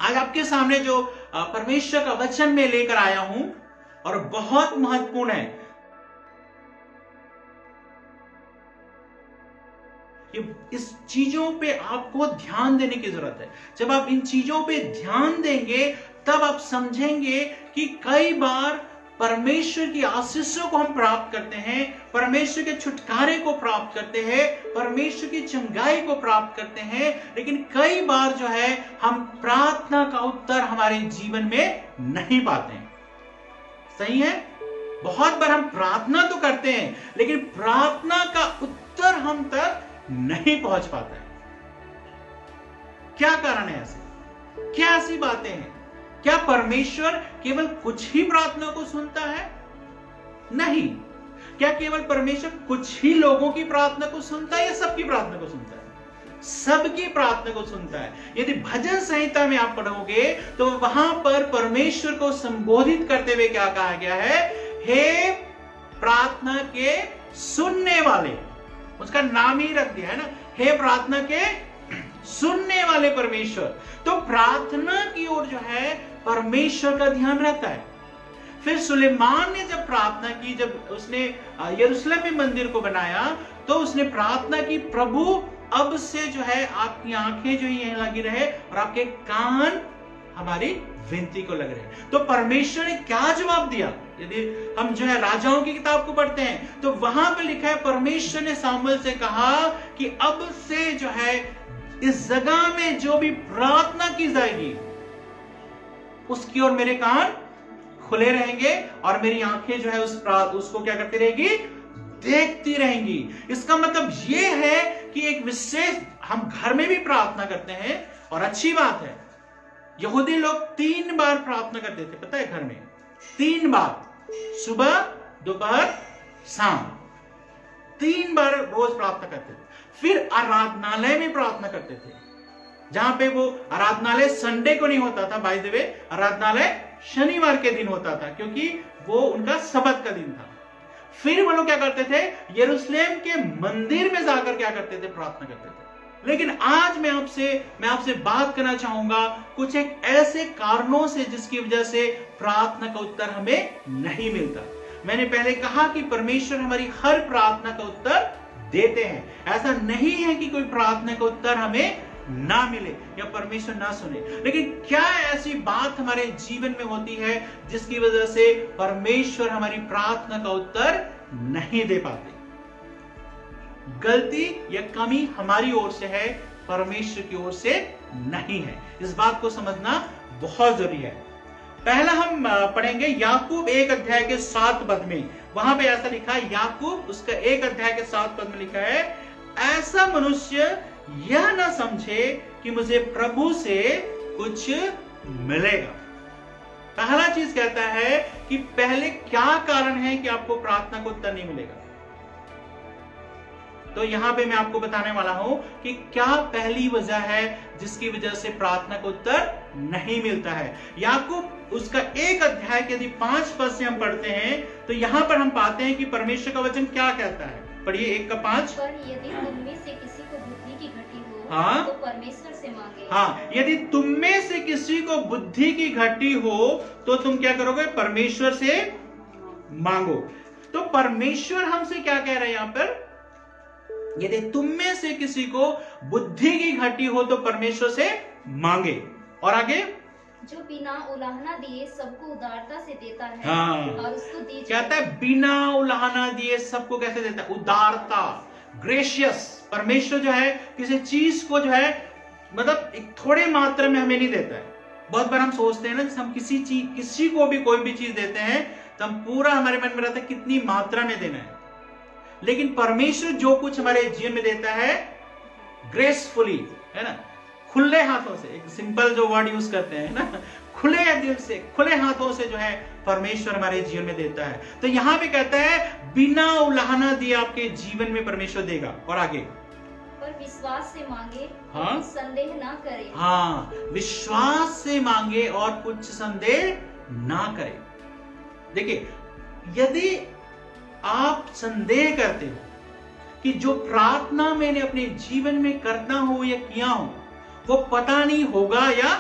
आज आपके सामने जो परमेश्वर का वचन में लेकर आया हूं और बहुत महत्वपूर्ण है, इस चीजों पे आपको ध्यान देने की जरूरत है। जब आप इन चीजों पे ध्यान देंगे तब आप समझेंगे कि कई बार परमेश्वर की आशीषों को हम प्राप्त करते हैं, परमेश्वर के छुटकारे को प्राप्त करते हैं, परमेश्वर की चंगाई को प्राप्त करते हैं, लेकिन कई बार जो है हम प्रार्थना का उत्तर हमारे जीवन में नहीं पाते हैं। सही है, बहुत बार हम प्रार्थना तो करते हैं लेकिन प्रार्थना का उत्तर हम तक नहीं पहुंच पाता है। क्या कारण है ऐसे? क्या ऐसी बातें हैं? क्या परमेश्वर केवल कुछ ही प्रार्थना को सुनता है? नहीं। क्या केवल परमेश्वर कुछ ही लोगों की प्रार्थना को सुनता है या सबकी प्रार्थना को सुनता है? सबकी प्रार्थना को सुनता है। यदि भजन संहिता में आप पढ़ोगे तो वहां पर परमेश्वर को संबोधित करते हुए क्या कहा गया है? हे प्रार्थना के सुनने वाले, उसका नाम ही रख दिया है ना, हे प्रार्थना के सुनने वाले परमेश्वर। तो प्रार्थना की ओर जो है परमेश्वर का ध्यान रहता है। फिर सुलेमान ने जब प्रार्थना की, जब उसने यरूशलेम में मंदिर को बनाया तो उसने प्रार्थना की, प्रभु अब से जो है आपकी आंखें जो यहीं लगी रहे और आपके कान हमारी विनती को लग रहे। तो परमेश्वर ने क्या जवाब दिया? यदि हम जो है राजाओं की किताब को पढ़ते हैं तो वहां पर लिखा है परमेश्वर ने सामुएल से कहा कि अब से जो है इस जगह में जो भी प्रार्थना की जाएगी उसकी ओर मेरे कान खुले रहेंगे और मेरी आंखें जो है उसको क्या करती रहेगी? देखती रहेंगी। इसका मतलब यह है कि एक विशेष, हम घर में भी प्रार्थना करते हैं और अच्छी बात है। यहूदी लोग 3 बार प्रार्थना करते थे, पता है, घर में 3 बार, सुबह, दोपहर, शाम, 3 बार रोज प्रार्थना करते थे। फिर आराधनालय में प्रार्थना करते थे, जहां पे वो आराधनालय संडे को नहीं होता था, बाय द वे आराधनालय शनिवार के दिन होता था क्योंकि वो उनका सबत का दिन था। फिर वो लोग क्या करते थे? यरूशलेम के मंदिर में जाकर क्या करते थे? प्रार्थना करते थे। लेकिन आज मैं आपसे बात करना चाहूंगा कुछ एक ऐसे कारणों से जिसकी वजह से प्रार्थना का उत्तर हमें नहीं मिलता। मैंने पहले कहा कि परमेश्वर हमारी हर प्रार्थना का उत्तर देते हैं। ऐसा नहीं है कि कोई प्रार्थना का उत्तर हमें ना मिले या परमेश्वर ना सुने, लेकिन क्या ऐसी बात हमारे जीवन में होती है जिसकी वजह से परमेश्वर हमारी प्रार्थना का उत्तर नहीं दे पाते? गलती या कमी हमारी ओर से है, परमेश्वर की ओर से नहीं है। इस बात को समझना बहुत जरूरी है। पहला हम पढ़ेंगे याकूब 1 अध्याय के 7 पद में। वहां पे ऐसा लिखा है, याकूब उसका 1 अध्याय के 7 पद में लिखा है, ऐसा मनुष्य यह ना समझे कि मुझे प्रभु से कुछ मिलेगा। पहला चीज कहता है कि पहले क्या कारण है कि आपको प्रार्थना को उत्तर नहीं मिलेगा। तो यहां पे मैं आपको बताने वाला हूं कि क्या पहली वजह है जिसकी वजह से प्रार्थना को उत्तर नहीं मिलता है। याकूब उसका 1 अध्याय के यदि 5 पद से हम पढ़ते हैं तो यहां पर हम पाते हैं कि परमेश्वर का वचन क्या कहता है। पढ़िए 1 का 5। पर यदि तुम में से किसी को बुद्धि की घटी हो हाँ? तो परमेश्वर से मांगे। हाँ, यदि तुम में से किसी को बुद्धि की घटी हो तो तुम क्या करोगे? परमेश्वर से मांगो। तो परमेश्वर हमसे क्या कह रहे हैं यहाँ पर? यदि तुम में से किसी को बुद्धि की घटी हो तो परमेश्वर से मांगे। और आगे जो बिना उलाहना दिए सबको उदारता से देता है। हाँ। और उसको दी कहता है बिना उलाहना दिए सबको कैसे देता है? उदारता, ग्रेशियस। परमेश्वर जो है किसी चीज को जो है मतलब एक थोड़े मात्रा में हमें नहीं देता है। बहुत बार हम सोचते हैं ना, हम किसी को भी कोई भी चीज देते हैं तो हम पूरा हमारे मन में रहता है कितनी मात्रा में देना है। लेकिन परमेश्वर जो कुछ हमारे जीवन में देता है ग्रेसफुली, है ना, खुले हाथों से, एक सिंपल जो वर्ड यूज करते हैं ना, खुले दिल से, खुले हाथों से जो है परमेश्वर हमारे जीवन में देता है। तो यहां पे कहता है बिना उलाहना दिए आपके जीवन में परमेश्वर देगा। और आगे पर विश्वास से मांगे, हाँ? संदेह ना करे। हाँ, विश्वास से मांगे और कुछ संदेह ना करे। देखिए, यदि आप संदेह करते हो कि जो प्रार्थना मैंने अपने जीवन में करना हो या किया हो वो पता नहीं होगा या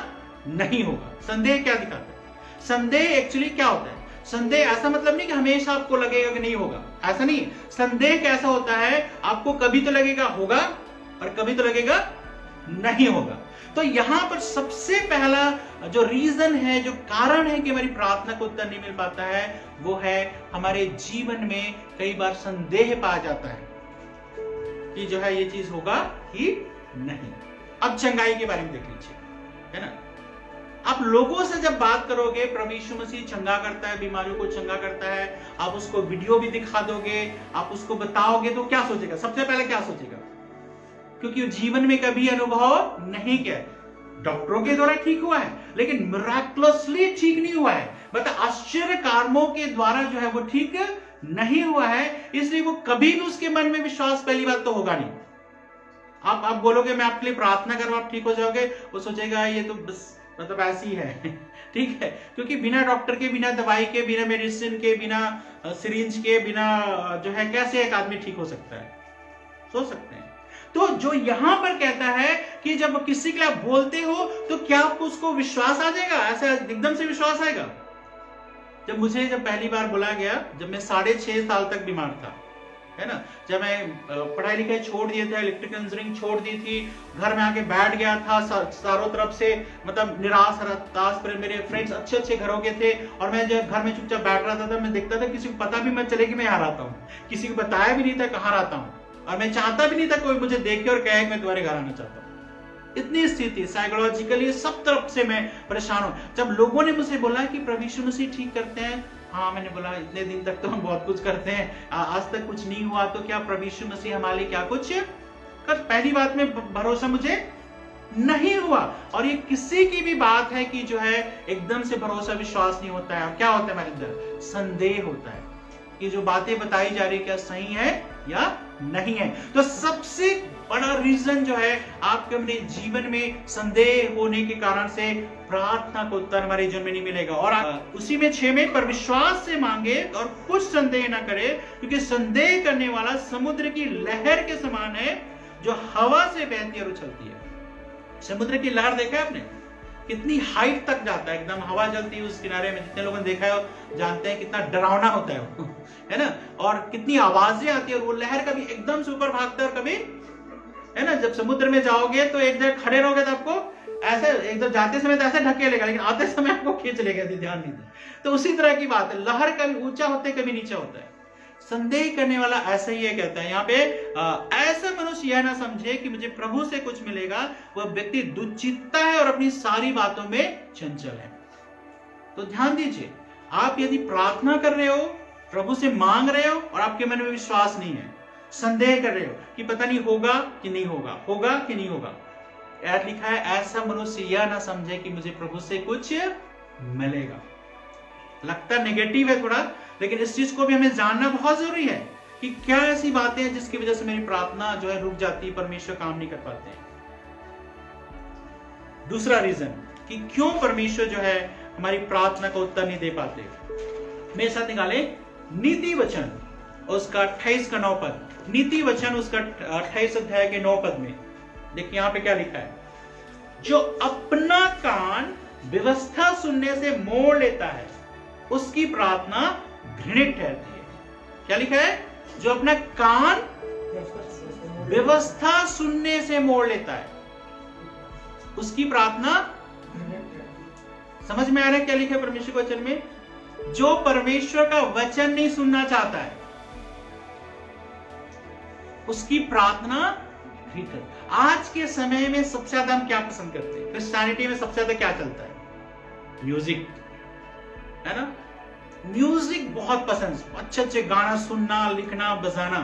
नहीं होगा। संदेह क्या दिखाता है? संदेह एक्चुअली क्या होता है? संदेह ऐसा मतलब नहीं कि हमेशा आपको लगेगा कि नहीं होगा, ऐसा नहीं। संदेह कैसा होता है, आपको कभी तो लगेगा होगा और कभी तो लगेगा नहीं होगा। तो यहां पर सबसे पहला जो रीजन है, जो कारण है कि हमारी प्रार्थना को उत्तर नहीं मिल पाता है, वो है हमारे जीवन में कई बार संदेह पाया जाता है कि जो है ये चीज होगा कि नहीं। अब चंगाई के बारे में देख लीजिए, है ना। आप लोगों से जब बात करोगे, प्रभु यीशु मसीह चंगा करता है, बीमारियों को चंगा करता है, आप उसको वीडियो भी दिखा दोगे, आप उसको बताओगे, तो क्या सोचेगा? सबसे पहले क्या सोचेगा? क्योंकि जीवन में कभी अनुभव नहीं किया, डॉक्टरों के द्वारा ठीक हुआ है लेकिन मिराकुलसली ठीक नहीं हुआ है, मतलब आश्चर्य कर्मों के द्वारा जो है वो ठीक नहीं हुआ है, इसलिए वो कभी भी उसके मन में विश्वास पहली बात तो होगा नहीं। आप बोलोगे मैं आपके लिए प्रार्थना करूं आप ठीक हो जाओगे, वो सोचेगा ये तो बस मतलब ऐसी है ठीक है, क्योंकि बिना डॉक्टर के, बिना दवाई के, बिना मेडिसिन के, बिना सिरिंज के, बिना जो है कैसे एक आदमी ठीक हो सकता है? सोच सकते हैं। तो जो यहां पर कहता है कि जब किसी के लिए आप बोलते हो तो क्या आपको उसको विश्वास आ जाएगा? ऐसा एकदम से विश्वास आएगा? जब मुझे पहली बार बोला गया, जब मैं 6.5 साल तक बीमार था, है ना, जब मैं पढ़ाई लिखाई छोड़ दिए थे, इलेक्ट्रिकल इंजीनियरिंग छोड़ दी थी, घर में आके बैठ गया था, चारों तरफ से मतलब निराश हताश, पर मेरे फ्रेंड्स अच्छे अच्छे घरों के थे और मैं जब घर में चुपचाप बैठ रहा था, मैं देखता था किसी को पता भी मत चले कि मैं यहाँ रहता हूँ, किसी को बताया भी नहीं था कहाँ रहता हूँ, और मैं चाहता भी नहीं था कोई मुझे देखे और कहे मैं तुम्हारे घर आना चाहता हूँ। इतनी स्थिति साइकोलॉजिकली सब तरफ से मैं परेशान हूं। जब लोगों ने मुझे बोला कि प्रभु यीशु मसीह ठीक करते हैं, हाँ मैंने बोला इतने दिन तक तो हम बहुत कुछ करते हैं, आज तक कुछ नहीं हुआ, तो क्या प्रभु यीशु मसीह हमारे लिए क्या कुछ कर? पहली बात में भरोसा मुझे नहीं हुआ। और ये किसी की भी बात है कि जो है एकदम से भरोसा विश्वास नहीं होता है। और क्या होता है हमारे अंदर? संदेह होता है कि जो बातें बताई जा रही क्या सही है या नहीं है। तो सबसे बड़ा रीजन जो है आपके अपने जीवन में संदेह होने के कारण से प्रार्थना को उत्तर हमारे जीवन में नहीं मिलेगा। और उसी में 6 में पर विश्वास से मांगे और कुछ संदेह ना करे, क्योंकि संदेह करने वाला समुद्र की लहर के समान है जो हवा से बहती और उछलती है। समुद्र की लहर देखा है आपने? कितनी हाइट तक जाता है, एकदम हवा चलती है उस किनारे में। जितने लोगों ने देखा है जानते हैं कितना डरावना होता है वो, है ना, और कितनी आवाजें आती है। और वो लहर कभी एकदम से ऊपर भागता है और कभी, है ना, जब समुद्र में जाओगे तो एक जगह खड़े रहोगे तो आपको ऐसे एकदम जाते समय तो ऐसे ढकेलेगा, लेकिन आते समय आपको खींच लेगा, ध्यान नहीं दे। तो उसी तरह की बात है, लहर कभी ऊंचा होता है कभी नीचा होता है। संदेह करने वाला ऐसा ही है, कहता है यहाँ पे ऐसा मनुष्य यह ना समझे कि मुझे प्रभु से कुछ मिलेगा, वह व्यक्ति दुचित्ता है और अपनी सारी बातों में चंचल है। तो ध्यान दीजिए, आप यदि प्रार्थना कर रहे हो, प्रभु से मांग रहे हो और आपके मन में विश्वास नहीं है, संदेह कर रहे हो कि पता नहीं होगा कि नहीं होगा, होगा कि नहीं होगा, यार लिखा है ऐसा मनुष्य यह ना समझे कि मुझे प्रभु से कुछ मिलेगा। लगता नेगेटिव है थोड़ा, लेकिन इस चीज को भी हमें जानना बहुत जरूरी है कि क्या ऐसी बातें हैं जिसकी वजह से मेरी प्रार्थना जो है रुक जाती है, परमेश्वर काम नहीं कर पाते हैं। दूसरा रीजन कि क्यों परमेश्वर जो है हमारी प्रार्थना का उत्तर नहीं दे पाते, मेरे साथ निकाले नीति वचन उसका 28 का 9 पद। नीति वचन उसका 28 अध्याय के 9 पद में देखिए यहाँ पे क्या लिखा है, जो अपना कान व्यवस्था सुनने से मोड़ लेता है उसकी प्रार्थना घृणित ठहरती है। क्या लिखा है? जो अपना कान व्यवस्था सुनने से मोड़ लेता है उसकी प्रार्थना। समझ में आ रहा है क्या लिखा है परमेश्वर के वचन में? जो परमेश्वर का वचन नहीं सुनना चाहता है उसकी प्रार्थना। आज के समय में सबसे ज्यादा हम क्या पसंद करते हैं? क्रिश्चियनिटी में सबसे ज्यादा क्या चलता है? म्यूजिक, है ना, म्यूजिक बहुत पसंद, अच्छे अच्छे गाना सुनना, लिखना, बजाना,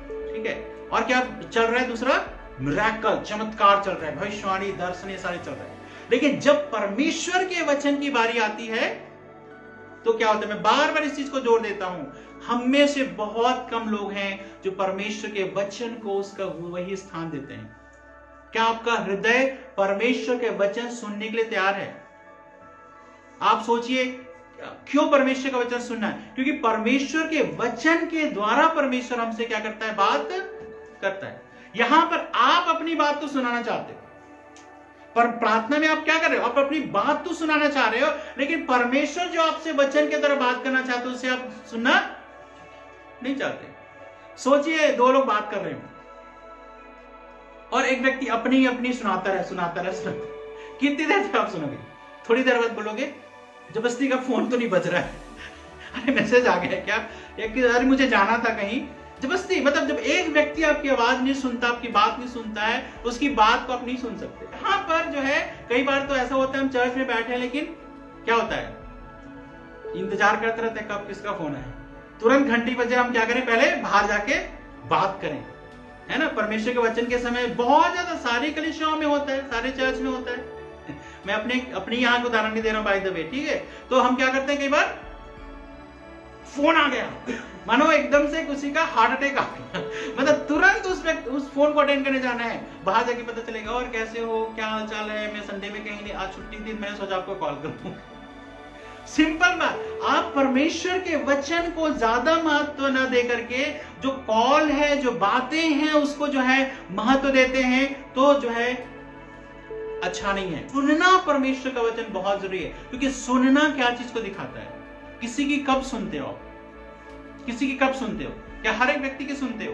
ठीक है। और क्या चल रहा है? दूसरा मिरेकल, चमत्कार चल रहा है, भविष्यवाणी, दर्शन, ये सारे चल रहे हैं। लेकिन जब परमेश्वर के वचन की बारी आती है तो क्या होता है? मैं बार बार इस चीज को जोर देता हूं, हम में से बहुत कम लोग हैं जो परमेश्वर के वचन को उसका वही स्थान देते हैं। क्या आपका हृदय परमेश्वर के वचन सुनने के लिए तैयार है? आप सोचिए, क्यों परमेश्वर का वचन सुनना है? क्योंकि परमेश्वर के वचन के द्वारा परमेश्वर हमसे क्या करता है? बात करता है। यहां पर आप अपनी बात तो सुनाना चाहते हो, पर प्रार्थना में आप क्या कर रहे हो? आप अपनी बात तो सुनाना चाह रहे हो, लेकिन परमेश्वर जो आपसे वचन की तरह बात करना चाहते हो उसे आप सुनना नहीं चाहते। सोचिए, दो लोग बात कर रहे हो और एक व्यक्ति अपनी अपनी सुनाता रहे। कितनी देर तक आप सुनोगे? थोड़ी देर बाद बोलोगे जबरदस्ती का फोन तो नहीं बज रहा है, अरे मैसेज आ गया क्या, अरे मुझे जाना था कहीं। जबरदस्ती मतलब जब एक व्यक्ति आपकी आवाज नहीं सुनता, आपकी बात नहीं सुनता है, उसकी बात को आप नहीं सुन सकते। यहाँ पर जो है कई बार तो ऐसा होता है हम चर्च में बैठे हैं, लेकिन क्या होता है, इंतजार करते रहते हैं कब किसका फोन है, तुरंत घंटी बजे हम क्या करें, पहले बाहर जाके बात करें, है ना। परमेश्वर के वचन के समय बहुत ज्यादा सारी कलीसियाओं में होता है, सारे चर्च में होता है। मैं अपनी यहाँ को उदाहरण नहीं दे रहा हूँ बाय द वे, ठीक है। तो हम क्या करते हैं, कई बार फोन आ गया, मानो एकदम से किसी का हार्ट अटैक आ गया, मतलब तुरंत उस फोन को अटेंड करने जाना है, बाहर जाके पता चलेगा और कैसे हो, क्या हाल चाल है, मैं संडे में कहीं नहीं, आज छुट्टी थी, मैंने सोचा आपको कॉल करूं। सिंपल बात, आप परमेश्वर के वचन को ज्यादा महत्व न दे करके जो कॉल है, जो बातें हैं, उसको जो है महत्व देते हैं, तो जो है अच्छा नहीं है। सुनना परमेश्वर का वचन बहुत जरूरी है, क्योंकि सुनना क्या चीज को दिखाता है। किसी की कब सुनते हो, किसी की कब सुनते हो? क्या हर एक व्यक्ति की सुनते हो?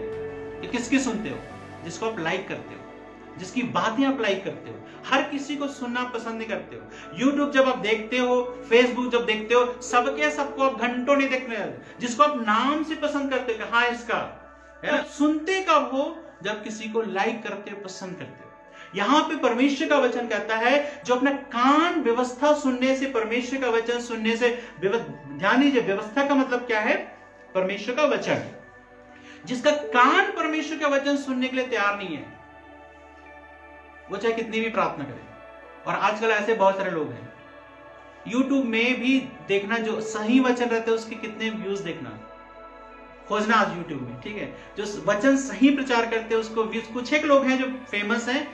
या किसकी सुनते हो? जिसको आप लाइक करते हो, जिसकी बातें आप लाइक करते हो। हर किसी को सुनना पसंद नहीं करते हो। यूट्यूब जब आप देखते हो, फेसबुक जब देखते हो, सबको आप घंटों नहीं देखने जाते। जिसको आप नाम से पसंद करते हो, हाँ इसका है ना, सुनते कब हो? जब किसी को लाइक करते हो, पसंद करते हो। यहां पे परमेश्वर का वचन कहता है, जो अपना कान व्यवस्था सुनने से, परमेश्वर का वचन सुनने से, ध्यान दीजिए, व्यवस्था का मतलब क्या है? परमेश्वर का वचन। जिसका कान परमेश्वर का वचन सुनने के लिए तैयार नहीं है, वो चाहे कितनी भी प्रार्थना करे। और आजकल ऐसे बहुत सारे लोग हैं, यूट्यूब में भी देखना, जो सही वचन रहते हैं उसके कितने व्यूज देखना, खोजना आज यूट्यूब में, ठीक है। जो वचन सही प्रचार करते हैं उसको व्यूज, कुछ एक लोग हैं जो फेमस हैं,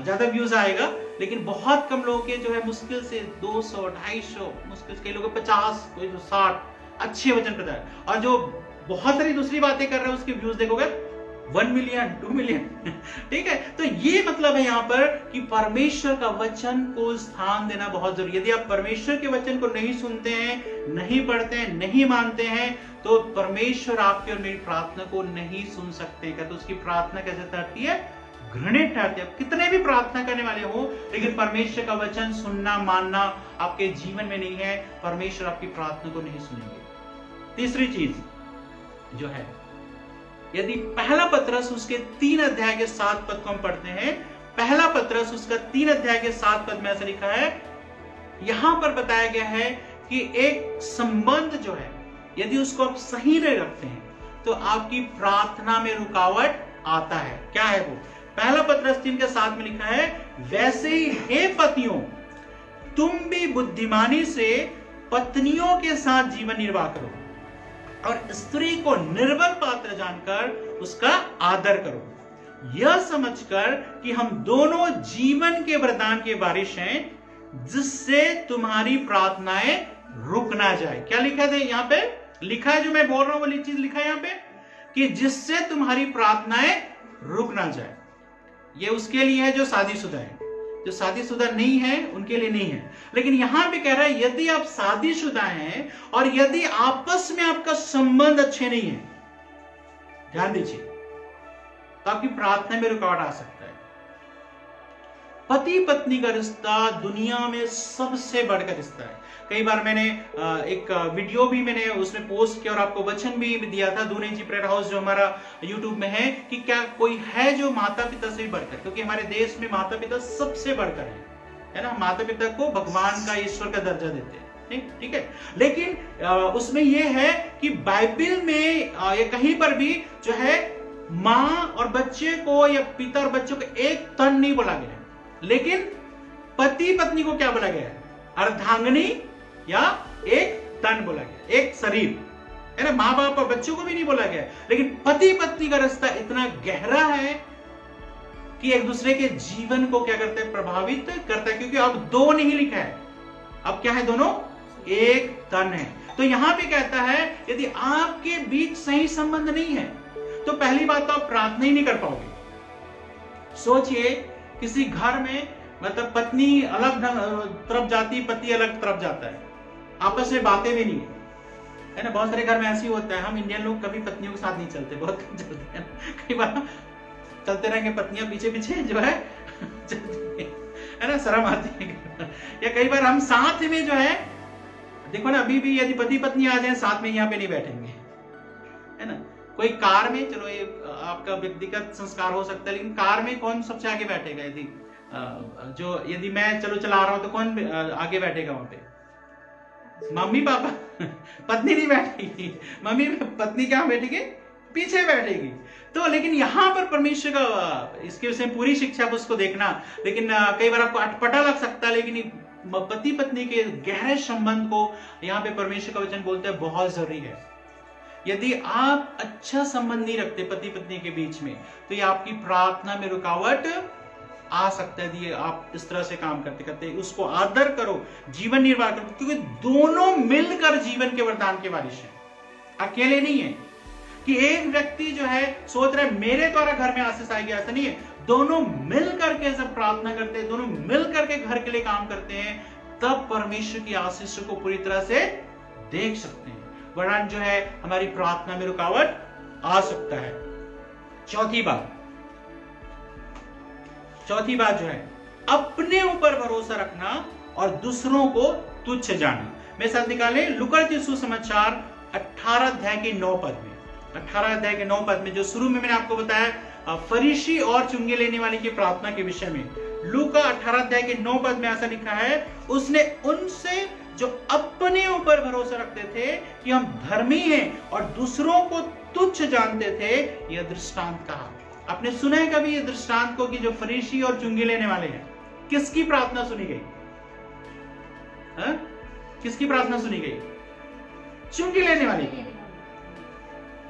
ज्यादा व्यूज आएगा, लेकिन बहुत कम लोगों के जो है मुश्किल से 200, 250, मुश्किल से कई लोगों के 50, कोई 60 अच्छे वचन प्रचार, और जो बहुत सारी दूसरी बातें कर रहे हैं उसके व्यूज देखोगे 1 मिलियन, 2 मिलियन, ठीक है। तो ये मतलब है यहाँ पर कि परमेश्वर का वचन को स्थान देना बहुत जरूरी है। यदि आप परमेश्वर के वचन को नहीं सुनते हैं, नहीं पढ़ते हैं, नहीं मानते हैं, तो परमेश्वर आपकी और मेरी प्रार्थना को नहीं सुन सकते। तो उसकी प्रार्थना कैसे ठहरती है? घृणित ठहरती है। आप कितने भी प्रार्थना करने वाले हो, लेकिन परमेश्वर का वचन सुनना, मानना आपके जीवन में नहीं है, परमेश्वर आपकी प्रार्थना को नहीं सुनेंगे। तीसरी चीज जो है, यदि पहला पत्रस उसके 3 अध्याय के 7 पद को हम पढ़ते हैं, पहला पत्रस उसका 3 अध्याय के 7 पद में ऐसा लिखा है, यहां पर बताया गया है कि एक संबंध जो है, यदि उसको आप सही नहीं रखते हैं, तो आपकी प्रार्थना में रुकावट आता है। क्या है वो? पहला पत्रस 3 के 7 में लिखा है, वैसे ही हे पतियों, तुम भी बुद्धिमानी से पत्नियों के साथ जीवन निर्वाह करो, और स्त्री को निर्बल पात्र जानकर उसका आदर करो, यह समझकर कि हम दोनों जीवन के वरदान के वारिस हैं, जिससे तुम्हारी प्रार्थनाएं रुक ना जाए। क्या लिखा है यहाँ पे? लिखा है, जो मैं बोल रहा हूं वाली चीज लिखा है यहाँ पे, कि जिससे तुम्हारी प्रार्थनाएं रुक ना जाए। ये उसके लिए है जो शादीशुदा है, जो शादीशुदा नहीं है उनके लिए नहीं है। लेकिन यहां पे कह रहा है, यदि आप शादीशुदा हैं और यदि आपस में आपका संबंध अच्छे नहीं है, ध्यान दीजिए, तो आपकी प्रार्थना में रुकावट आ सकता है। पति पत्नी का रिश्ता दुनिया में सबसे बढ़कर रिश्ता है। कई बार मैंने एक वीडियो भी मैंने उसमें पोस्ट किया और आपको वचन भी दिया था, दूने जी प्रेयर हाउस जो हमारा यूट्यूब में है, कि क्या कोई है जो माता पिता से भी बढ़कर, क्योंकि हमारे देश में माता पिता सबसे बढ़कर है ना। माता पिता को भगवान का, ईश्वर का दर्जा देते हैं, ठीक है। लेकिन उसमें यह है कि बाइबल में या कहीं पर भी जो है, माँ और बच्चे को या पिता और बच्चों को एक तन नहीं बोला गया है, लेकिन पति पत्नी को क्या बोला गया है? अर्धांगिनी या एक तन बोला गया, एक शरीर, है ना। माँ बाप और बच्चों को भी नहीं बोला गया, लेकिन पति पत्नी का रिश्ता इतना गहरा है कि एक दूसरे के जीवन को क्या करते हैं? प्रभावित करता है, क्योंकि अब 2 नहीं लिखा है, अब क्या है? दोनों एक तन है। तो यहां पे कहता है, यदि आपके बीच सही संबंध नहीं है, तो पहली बात तो आप प्रार्थना ही नहीं कर पाओगे। सोचिए, किसी घर में मतलब पत्नी अलग तरफ जाती, पति अलग तरफ जाता है, आपस में बातें भी नहीं है ना। बहुत सारे घर में ऐसे ही होता है। हम इंडियन लोग कभी पत्नियों के साथ नहीं चलते, बहुत कम चलते हैं। कई बार चलते रहेंगे, पत्नियां पीछे पीछे जो है चलती है ना, शर्म आती है। या कई बार हम साथ में जो है, देखो ना, अभी भी यदि पति पत्नी आ जाए साथ में, यहाँ पे नहीं बैठेंगे, है ना। कोई कार में, चलो ये आपका व्यक्तिगत संस्कार हो सकता है, लेकिन कार में कौन सबसे आगे बैठेगा? यदि मैं चलो चला रहा हूं तो कौन आगे बैठेगा वहां पे? Mummy papa. पत्नी नहीं बैठेगी, पत्नी क्या बैठेगी? पीछे बैठेगी। तो लेकिन यहाँ पर परमेश्वर का, इसके विषय पूरी शिक्षा को उसको देखना, लेकिन कई बार आपको अटपटा लग सकता है, लेकिन पति पत्नी के गहरे संबंध को यहाँ पे परमेश्वर का वचन बोलते हैं बहुत जरूरी है। यदि आप अच्छा संबंध नहीं रखते पति पत्नी के बीच में, तो ये आपकी प्रार्थना में रुकावट आ सकता है। यदि आप इस तरह से काम करते करते उसको आदर करो, जीवन निर्वाह करो, क्योंकि दोनों मिलकर जीवन के वरदान के वारिस हैं, अकेले नहीं है कि एक व्यक्ति जो है सोच रहा है मेरे द्वारा घर में आशीष आएगी, ऐसा नहीं है। दोनों मिल करके जब प्रार्थना करते हैं, दोनों मिल करके घर के लिए काम करते हैं, तब परमेश्वर की आशीष को पूरी तरह से देख सकते हैं। वरना जो है हमारी प्रार्थना में रुकावट आ सकता है। चौथी बात जो है अपने ऊपर भरोसा रखना और दूसरों को तुच्छ जानना। मेरे साथ निकाले लूका रचित सुसमाचार 18 अध्याय के 9 पद में। 18 अध्याय के 9 पद में जो शुरू में मैंने आपको बताया फरीसी और चुंगे लेने वाले की प्रार्थना के विषय में, लूका 18 अध्याय के 9 पद में ऐसा लिखा है, उसने उनसे जो अपने ऊपर भरोसा रखते थे कि हम धर्मी हैं और दूसरों को तुच्छ जानते थे, यह दृष्टांत कहा। आपने सुना है कभी ये दृष्टांत को कि जो फरीसी और चुंगी लेने वाले हैं, किसकी प्रार्थना सुनी गई? किसकी प्रार्थना सुनी गई? चुंगी लेने वाले की।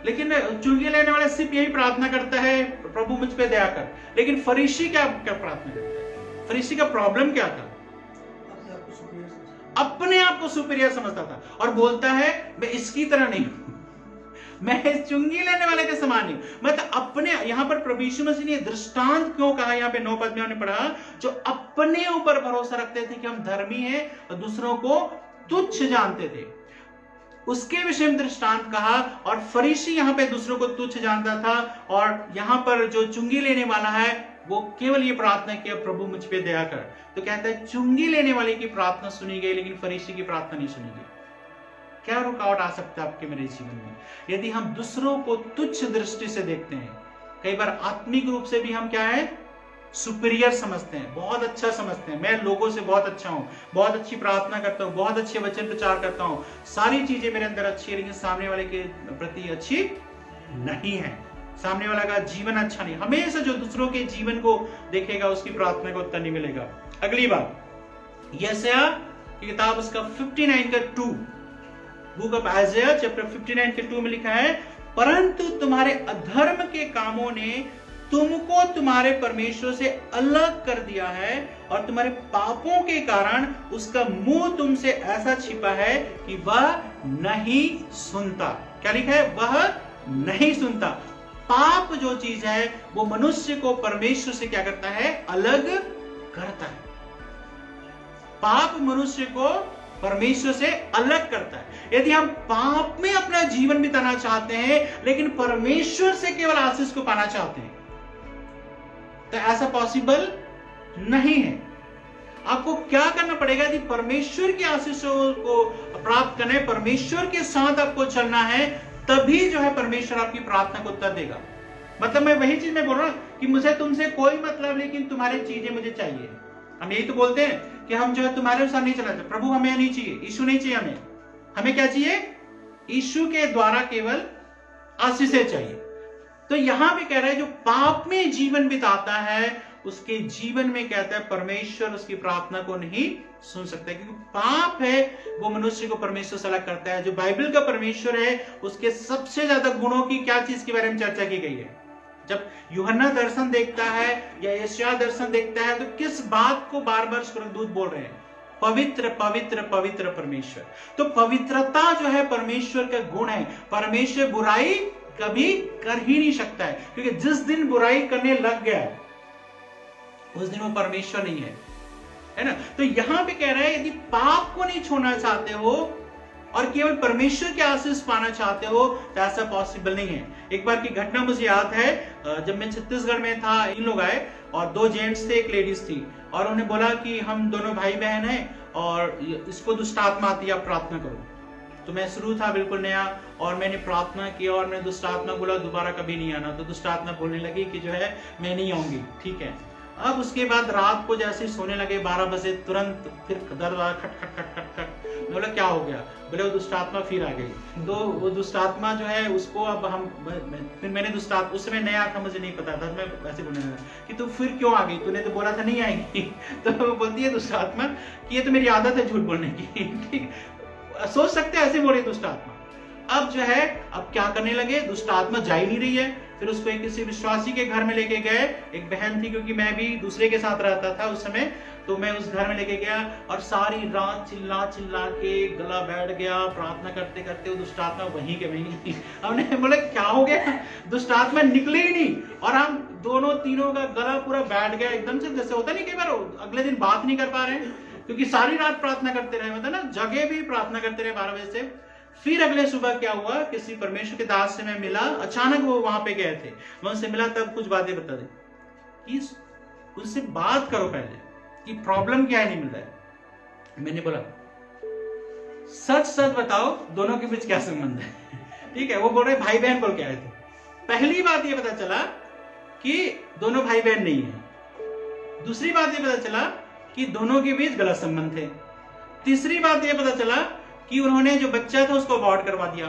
लेकिन चुंगी लेने वाले सिर्फ यही प्रार्थना करता है, प्रभु मुझ पे दया कर। लेकिन फरीसी क्या प्रार्थना करता है? फरीसी का प्रॉब्लम क्या था? अपने आप को सुपीरियर समझता था और बोलता है मैं इसकी तरह नहीं हूं, मैं चुंगी लेने वाले के समान नहीं। मतलब अपने, यहां पर प्रभु यीशु मसीह ने दृष्टांत क्यों कहा? यहां पे 9 पद में हमने पढ़ा, जो अपने ऊपर भरोसा रखते थे कि हम धर्मी हैं और दूसरों को तुच्छ जानते थे, उसके विषय में दृष्टांत कहा। और फरीसी यहां पे दूसरों को तुच्छ जानता था, और यहां पर जो चुंगी लेने वाला है वो केवल ये प्रार्थना किया, प्रभु मुझ पे दया कर। तो कहता है चुंगी लेने वाले की प्रार्थना सुनी गई, लेकिन फरीसी की प्रार्थना नहीं सुनी गई। क्या रुकावट आ सकता है आपके मेरे जीवन में यदि हम दूसरों को तुच्छ दृष्टि से देखते हैं? कई बार आत्मिक रूप से भी हम क्या है, सुपीरियर समझते हैं, बहुत अच्छा समझते हैं, मैं लोगों से बहुत अच्छा हूं, बहुत अच्छी प्रार्थना करता हूं, बहुत अच्छे वचन प्रचार करता हूं, सारी चीजें मेरे अंदर अच्छी है, लेकिन सामने वाले के प्रति अच्छी नहीं है, सामने वाला का जीवन अच्छा नहीं। हमेशा जो दूसरों के जीवन को देखेगा उसकी प्रार्थना को उत्तर नहीं मिलेगा। अगली बात, यशायाह की किताब उसका 59 का 2, बुक ऑफ आइज़ाया चैप्टर 59 के 2 में लिखा है, परंतु तुम्हारे अधर्म के कामों ने तुमको तुम्हारे परमेश्वर से अलग कर दिया है, और तुम्हारे पापों के कारण उसका मुंह तुमसे ऐसा छिपा है कि वह नहीं सुनता। क्या लिखा है? वह नहीं सुनता। पाप जो चीज है वो मनुष्य को परमेश्वर से क्या करता है? अलग करता है। पाप मनुष्य को परमेश्वर से अलग करता है। यदि हम पाप में अपना जीवन बिताना चाहते हैं लेकिन परमेश्वर से केवल आशीष को पाना चाहते हैं, तो ऐसा पॉसिबल नहीं है। आपको क्या करना पड़ेगा? यदि परमेश्वर की आशीषों को प्राप्त करना है, परमेश्वर के साथ आपको चलना है, तभी जो है परमेश्वर आपकी प्रार्थना को उत्तर देगा। मतलब मैं वही चीज में बोल रहा हूं कि मुझे तुमसे कोई मतलब, लेकिन तुम्हारी चीजें मुझे चाहिए। हम यही तो बोलते हैं कि हम जो है तुम्हारे अनुसार नहीं चलाते। प्रभु हमें नहीं चाहिए, यीशु नहीं चाहिए हमें। हमें क्या चाहिए? यीशु के द्वारा केवल आशीषें चाहिए। तो यहां भी कह रहा है जो पाप में जीवन बिताता है उसके जीवन में कहता है परमेश्वर उसकी प्रार्थना को नहीं सुन सकता, क्योंकि पाप है वो मनुष्य को परमेश्वर से अलग करता है। जो बाइबल का परमेश्वर है उसके सबसे ज्यादा गुणों की क्या चीज के बारे में चर्चा की गई है? जब यूहन्ना दर्शन देखता है या यशायाह दर्शन देखता है तो किस बात को बार बार स्वर्गदूत बोल रहे हैं? पवित्र पवित्र पवित्र परमेश्वर। तो पवित्रता जो है परमेश्वर का गुण है। परमेश्वर बुराई कभी कर ही नहीं सकता है, क्योंकि जिस दिन बुराई करने लग गया उस दिन वो परमेश्वर नहीं है। है ना। तो यहां पे कह रहा है यदि पाप को नहीं छोड़ना चाहते हो और केवल परमेश्वर के आशीष पाना चाहते हो तो ऐसा पॉसिबल नहीं है। एक बार की घटना मुझे याद है, जब मैं छत्तीसगढ़ में था, इन लोग आए और 2 जेंट्स थे, एक लेडीज थी, और उन्होंने बोला कि हम दोनों भाई बहन हैं और इसको दुष्ट आत्मा आती है, आप प्रार्थना करो। तो मैं शुरू था बिल्कुल नया और मैंने प्रार्थना की और मैं दुष्ट आत्मा बोला दोबारा कभी नहीं आना। तो दुष्ट आत्मा बोलने लगी कि जो है मैं नहीं आऊंगी, ठीक है। अब उसके बाद रात को जैसे सोने लगे 12 बजे, तुरंत फिर दरवाजा खट खट खट खट खट। मैं बोला क्या हो गया? बोले वो दुष्ट आत्मा फिर आ गई। तो वो दुष्ट आत्मा जो है उसको अब हम फिर मैंने दुष्ट आत्मा, उस समय नया था, मुझे नहीं पता था, मैं ऐसे बोलने लगा कि तू फिर क्यों आ गई, तूने तो बोला था नहीं आएगी। तो वो बोलती है दुष्ट आत्मा कि ये तो मेरी आदत है झूठ बोलने की। ठीक, सोच सकते हैं ऐसे बोले दुष्ट आत्मा। अब जो है अब क्या करने लगे, दुष्ट आत्मा जा ही नहीं रही है। फिर उसको एक किसी विश्वासी के घर में लेके गए, एक बहन थी, क्योंकि मैं भी दूसरे के साथ रहता था उस समय, तो मैं उस घर में लेके गया और सारी रात चिल्ला चिल्ला के गला बैठ गया, प्रार्थना करते करते वो दुष्ट आत्मा वहीं के वहीं थी। हमने बोला क्या हो गया, दुष्ट आत्मा निकली ही नहीं, और हम दोनों तीनों का गला पूरा बैठ गया एकदम से। जैसे होता नहीं कई बार अगले दिन बात नहीं कर पा रहे हैं, क्योंकि सारी रात प्रार्थना करते रहे, मतलब ना जगह भी प्रार्थना करते रहे 12 बजे से। फिर अगले सुबह क्या हुआ, किसी परमेश्वर के दास से मैं मिला, अचानक वो वहां पे गए थे, मैं उनसे मिला, तब कुछ बातें बता दी कि उनसे बात करो पहले कि प्रॉब्लम क्या है, नहीं मिल रहा है। मैंने बोला सच सच बताओ दोनों के बीच क्या संबंध है। ठीक है, वो बोल रहे भाई बहन बोल के आए थे। पहली बात ये पता चला कि दोनों भाई बहन नहीं है। दूसरी बात ये पता चला कि दोनों के बीच गलत संबंध थे। तीसरी बात ये पता चला कि उन्होंने जो बच्चा था उसको अबॉर्ट करवा दिया।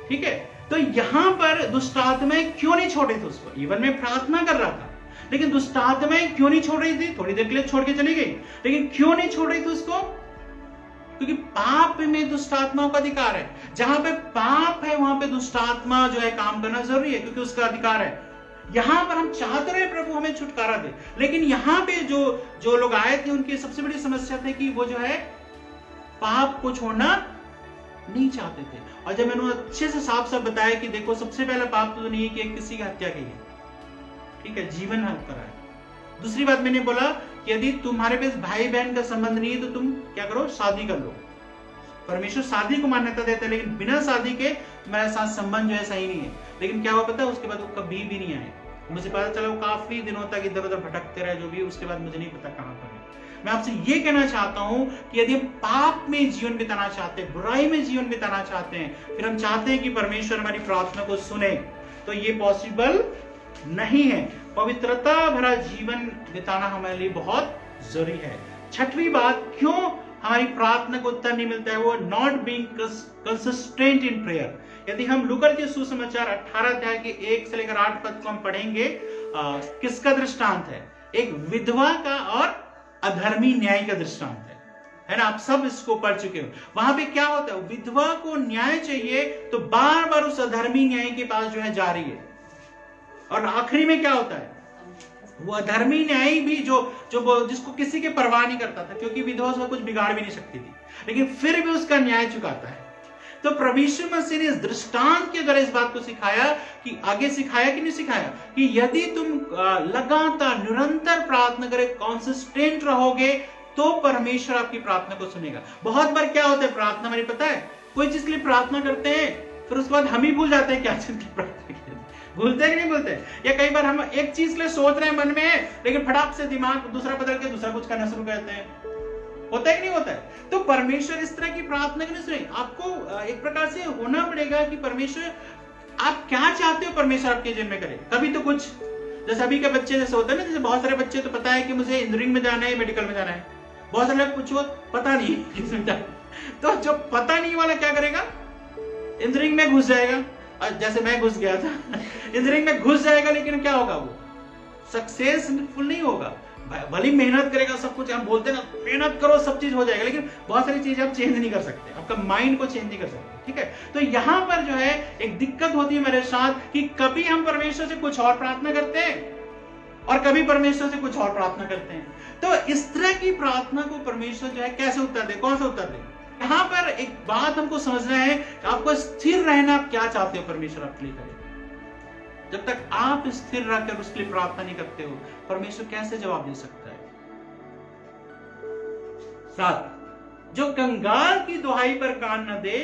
ठीक है, तो यहां पर दुष्ट आत्माएं क्यों नहीं छोड़ रही थी उसको? इवन मैं प्रार्थना कर रहा था, लेकिन दुष्ट आत्माएं क्यों नहीं छोड़ रही थी? थोड़ी देर के लिए छोड़ के चली गई, लेकिन क्यों नहीं छोड़ रही थी उसको? क्योंकि पाप में दुष्ट आत्माओं का अधिकार है। जहां पे पाप है वहां पे दुष्ट आत्मा जो है काम करना जरूरी है, क्योंकि उसका अधिकार है। यहां पर हम चाहते रहे प्रभु हमें छुटकारा दे, लेकिन यहां पे जो लोग आए थे उनकी सबसे बड़ी समस्या थी कि वो जो है पाप को छोड़ना नहीं चाहते थे। और जब मैंने अच्छे से साफ साफ बताया कि देखो सबसे पहला पाप तो नहीं है कि किसी की हत्या की है, ठीक है, जीवन हत्या है। दूसरी बात मैंने बोला कि यदि तुम्हारे पास भाई बहन का संबंध नहीं है तो तुम क्या करो, शादी कर लो। परमेश्वर शादी को मान्यता देता है, लेकिन बिना शादी के तुम्हारे साथ संबंध जो है सही नहीं है। लेकिन क्या हुआ पता है, उसके बाद वो कभी भी नहीं आए। मुझे पता चला वो काफी दिनों तक इधर उधर भटकते रहे, जो भी, उसके बाद मुझे नहीं पता कहां पर है। मैं आपसे ये कहना चाहता हूं कि यदि हम पाप में जीवन बिताना चाहते हैं, बुराई में जीवन बिताना चाहते हैं, फिर हम चाहते हैं कि परमेश्वर हमारी प्रार्थना को सुने, तो ये पॉसिबल नहीं है। पवित्रता भरा जीवन बिताना हमारे लिए बहुत जरूरी है। छठवीं बात, क्यों हमारी प्रार्थना को उत्तर नहीं मिलता है, वो not being consistent in prayer. यदि हम लूका के सुसमाचार 18 अध्याय के 1 से लेकर 8 पद को हम पढ़ेंगे, किसका दृष्टांत है? एक विधवा का और अधर्मी न्याय का दृष्टांत है ना। आप सब इसको पढ़ चुके हो। वहां पे क्या होता है, विधवा को न्याय चाहिए तो बार बार उस अधर्मी न्याय के पास जो है जा रही है, और आखिरी में क्या होता है, वो अधर्मी न्याय भी जिसको किसी के परवाह नहीं करता था, क्योंकि विधवा उसका कुछ बिगाड़ भी नहीं सकती थी, लेकिन फिर भी उसका न्याय चुकाता है। तो प्रभु यीशु मसीह ने इस दृष्टांत के द्वारा इस बात को सिखाया कि आगे सिखाया कि नहीं सिखाया, कि यदि तुम लगातार निरंतर प्रार्थना करे, कंसिस्टेंट रहोगे, तो परमेश्वर आपकी प्रार्थना को सुनेगा। बहुत बार क्या होता है, प्रार्थना हमारी पता है, कोई चीज के लिए प्रार्थना करते हैं, फिर उसके बाद हम ही भूल जाते हैं क्या चीज की प्रार्थना की, भूलते हैं कि नहीं भूलते? या कई बार हम एक चीज के लिए सोच रहे हैं मन में, लेकिन फटाक से दिमाग दूसरा बदल के दूसरा कुछ करना शुरू करते हैं। होता है कि नहीं होता है? तो परमेश्वर इस तरह की प्रार्थना नहीं सुने। आपको एक प्रकार से होना पड़ेगा कि परमेश्वर आप क्या चाहते हो परमेश्वर आपके जीवन में करे। कभी तो कुछ, जैसे अभी के बच्चे जैसे होता है ना, जैसे बहुत सारे बच्चे तो पता है कि मुझे इंजीनियरिंग में जाना है, मेडिकल में जाना है, बहुत सारे लोग पूछो पता नहीं किसमें जाना, तो जो पता नहीं वाला क्या करेगा, इंजीनियरिंग में घुस जाएगा। जैसे मैं घुस गया था इंजीनियरिंग में घुस जाएगा, लेकिन क्या होगा, वो सक्सेसफुल नहीं होगा। भले मेहनत करेगा, सब कुछ हम बोलते हैं ना, मेहनत करो सब चीज हो जाएगा, लेकिन बहुत सारी चीजें आप चेंज नहीं कर सकते, आपका माइंड को चेंज नहीं कर सकते। ठीक है, तो यहां पर जो है एक दिक्कत होती है मेरे साथ कि कभी हम परमेश्वर से कुछ और प्रार्थना करते हैं और कभी परमेश्वर से कुछ और प्रार्थना करते हैं। तो इस तरह की प्रार्थना को परमेश्वर जो है कैसे उत्तर दे, कौन सा उत्तर दे? यहां पर एक बात हमको समझना है कि आपको स्थिर रहना, आप क्या चाहते हो परमेश्वर आपके लिए करे। जब तक आप स्थिर रहकर उसके लिए प्रार्थना नहीं करते हो, परमेश्वर कैसे जवाब दे सकता है? 7, जो कंगाल की दुहाई पर कान न दे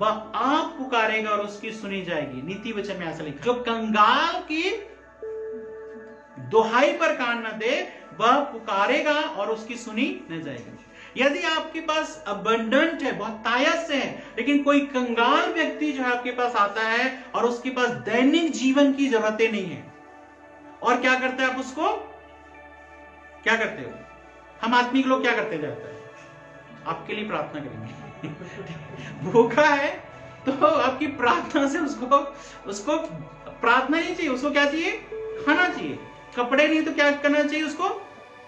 वह आप पुकारेगा और उसकी सुनी जाएगी। नीति वचन में ऐसा लिखा, जो कंगाल की दुहाई पर कान न दे वह पुकारेगा और उसकी सुनी न जाएगी। यदि आपके पास अबंडेंट है, बहुत तायत से है, लेकिन कोई कंगाल व्यक्ति जो है आपके पास आता है और उसके पास दैनिक जीवन की जरूरतें नहीं है, और क्या करते हैं आप उसको, क्या करते हो? हम आदमी के लोग क्या करते जाते हैं? आपके लिए प्रार्थना करेंगे। भूखा है तो आपकी प्रार्थना से उसको प्रार्थना नहीं चाहिए, उसको क्या चाहिए? खाना चाहिए। कपड़े नहीं तो क्या करना चाहिए? उसको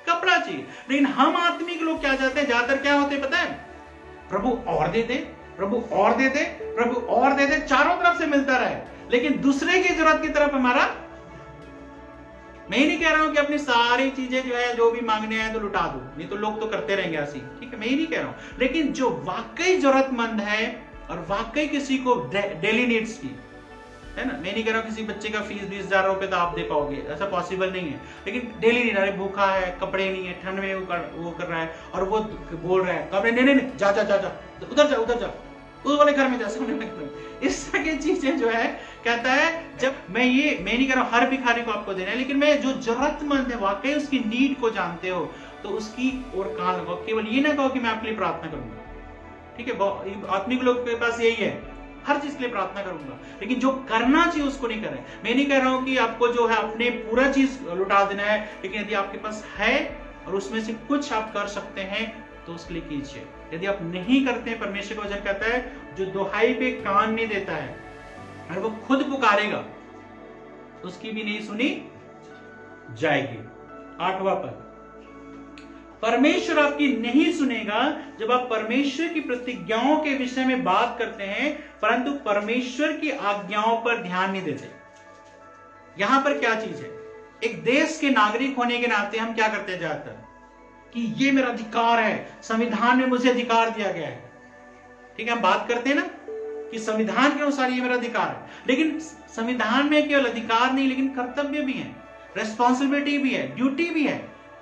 कपड़ा चाहिए। लेकिन हम आदमी के लोग क्या चाहते हैं? ज्यादातर क्या होते हैं पता है? प्रभु और दे दे, प्रभु और दे दे, प्रभु और दे दे, चारों तरफ से मिलता रहे, लेकिन दूसरे की जरूरत की तरफ हमारा। मैं नहीं कह रहा हूं कि अपनी सारी चीजें जो है, जो भी मांगने हैं तो लुटा दो, नहीं तो लोग तो करते रहेंगे ऐसी, ठीक है, मैं ही नहीं कह रहा हूं। लेकिन जो वाकई जरूरतमंद है और वाकई किसी को डेली नीड्स की है ना, मैं नहीं कह रहा हूं किसी बच्चे का फीस 20,000 रुपए तो आप दे पाओगे, ऐसा पॉसिबल नहीं है, लेकिन डेली नीड, अरे भूखा है, कपड़े नहीं है, ठंड में वो कर रहा है और वो बोल रहा है कपड़े नहीं, जा जा जा जा उधर जा उस वाले घर में जा, सामने में। इस तरह की चीजें जो है कहता है, जब मैं नहीं कह रहा हूं हर भिखारी को आपको देना है, लेकिन मैं जो जरूरतमंद है वाकई उसकी नीड को जानते हो तो उसकी ओर कान लगाओ। केवल ये ना कहो कि मैं आपके लिए प्रार्थना करूंगा, ठीक है, आत्मिक लोग के पास यही है, हर चीज के लिए प्रार्थना करूंगा, लेकिन जो करना चाहिए उसको नहीं करें। मैं नहीं कह रहा हूं कि आपको जो है अपने पूरा चीज लुटा देना है, लेकिन यदि आपके पास है और उसमें से कुछ आप कर सकते हैं तो उसके लिए कीजिए। यदि आप नहीं करते हैं, परमेश्वर का वचन कहता है जो दुहाई पे कान नहीं देता है और वो खुद पुकारेगा उसकी भी नहीं सुनी जाएगी। 8वां पद, परमेश्वर आपकी नहीं सुनेगा जब आप परमेश्वर की प्रतिज्ञाओं के विषय में बात करते हैं परंतु परमेश्वर की आज्ञाओं पर ध्यान नहीं देते। यहां पर क्या चीज है? एक देश के नागरिक होने के नाते हम क्या करते हैं ज्यादातर कि ये मेरा अधिकार है, संविधान में मुझे अधिकार दिया गया है, ठीक है, हम बात करते हैं ना कि संविधान के अनुसार ये मेरा अधिकार है, लेकिन संविधान में केवल अधिकार नहीं लेकिन कर्तव्य भी है, रेस्पॉन्सिबिलिटी भी है, ड्यूटी भी है।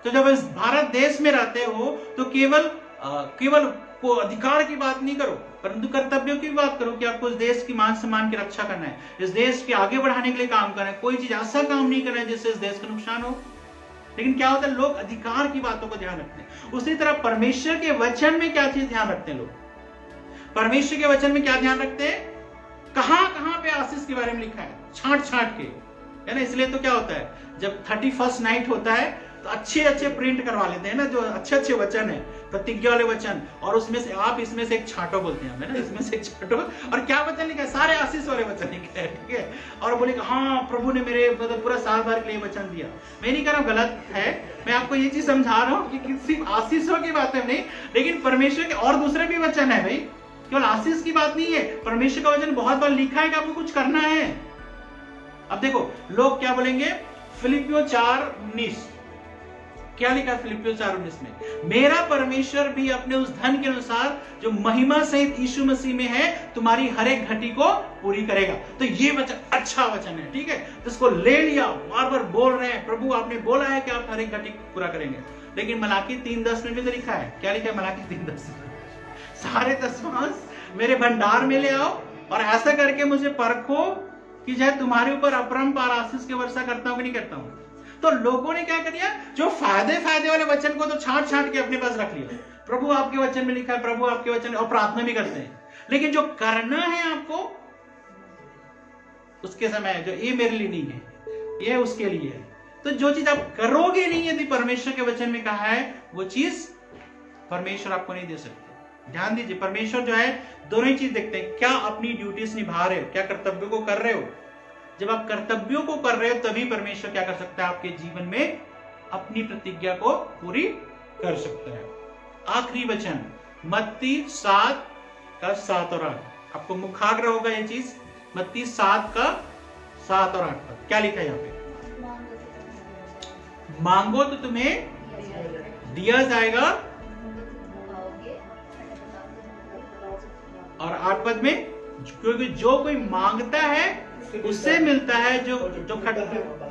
तो जब इस भारत देश में रहते हो तो केवल को अधिकार की बात नहीं करो परंतु कर्तव्यों की बात करो कि आपको इस देश की मान सम्मान की रक्षा करना है, इस देश के आगे बढ़ाने के लिए काम करना है, कोई चीज ऐसा काम नहीं करना है जिससे इस देश का नुकसान हो। लेकिन क्या होता है, लोग अधिकार की बातों को ध्यान रखते हैं। उसी तरह परमेश्वर के वचन में क्या चीज ध्यान रखते हैं लोग? परमेश्वर के वचन में क्या ध्यान रखते हैं? कहां पे आशीष के बारे में लिखा है, छांट के, है ना। इसलिए तो क्या होता है, जब 31st नाइट होता है तो अच्छे प्रिंट करवा लेते हैं ना, जो अच्छे वचन है, प्रतिज्ञा वाले वचन, और उसमें से आप इसमें से एक छांटो बोलते हैं, है ना, इसमें से एक छांटो, और क्या वचन लिखा है? सारे आशीष वाले वचन लिखे हैं, ठीक है। और बोलेगा हाँ प्रभु ने मेरे मतलब पूरा साल भर के लिए वचन दिया। मैं नहीं कह रहा हूं गलत है, मैं आपको ये चीज समझा रहा हूँ कि सिर्फ आशीषों की बात है नहीं, लेकिन परमेश्वर के और दूसरे भी वचन है भाई, केवल आशीष की बात नहीं है। परमेश्वर का वचन बहुत बार लिखा है कि आपको कुछ करना है। अब देखो लोग क्या बोलेंगे, फिलिपियों 4:19 क्या लिखा है? फिलिपियों 4:19 में, मेरा परमेश्वर भी अपने उस धन के अनुसार जो महिमा सहित यीशु मसीह में है तुम्हारी हर एक घटी को पूरी करेगा। तो ये वचन अच्छा वचन है, ठीक है, तो इसको ले लिया, बार बार बोल रहे हैं, प्रभु आपने बोला है कि आप हर एक घटी पूरा करेंगे। लेकिन मलाकी 3:10 में भी तो लिखा है, क्या लिखा है मलाकी 3:10? सारे दशमांश मेरे भंडार में ले आओ और ऐसा करके मुझे परखो कि चाहे तुम्हारे ऊपर अपरंपार आशीष की वर्षा करता हूं कि नहीं करता हूं। तो लोगों ने क्या कर दिया, जो फायदे वाले वचन को तो छांट के अपने पास रख लिया, प्रभु आपके वचन में लिखा है, प्रभु आपके वचन, और प्रार्थना भी करते हैं, लेकिन जो करना है आपको उसके समय जो ये मेरे लिए नहीं है, ये उसके लिए है। तो जो चीज आप करोगे नहीं यदि परमेश्वर के वचन में कहा है, वो चीज परमेश्वर आपको नहीं दे सकते। ध्यान दीजिए, परमेश्वर जो है दोनों ही चीज देखते हैं, क्या अपनी ड्यूटीज निभा रहे हो, क्या कर्तव्यों को कर रहे हो। जब आप कर्तव्यों को कर रहे हो तभी परमेश्वर क्या कर सकता है, आपके जीवन में अपनी प्रतिज्ञा को पूरी कर सकता है। आखिरी वचन मत्ती 7:7 और 8, आपको मुखाग्र होगा ये चीज, मत्ती 7:7 और 8 पर क्या लिखा है यहाँ पे? मांगो तो तुम्हें दिया जाएगा, और 8 पद में, क्योंकि जो कोई मांगता है उससे मिलता है, जो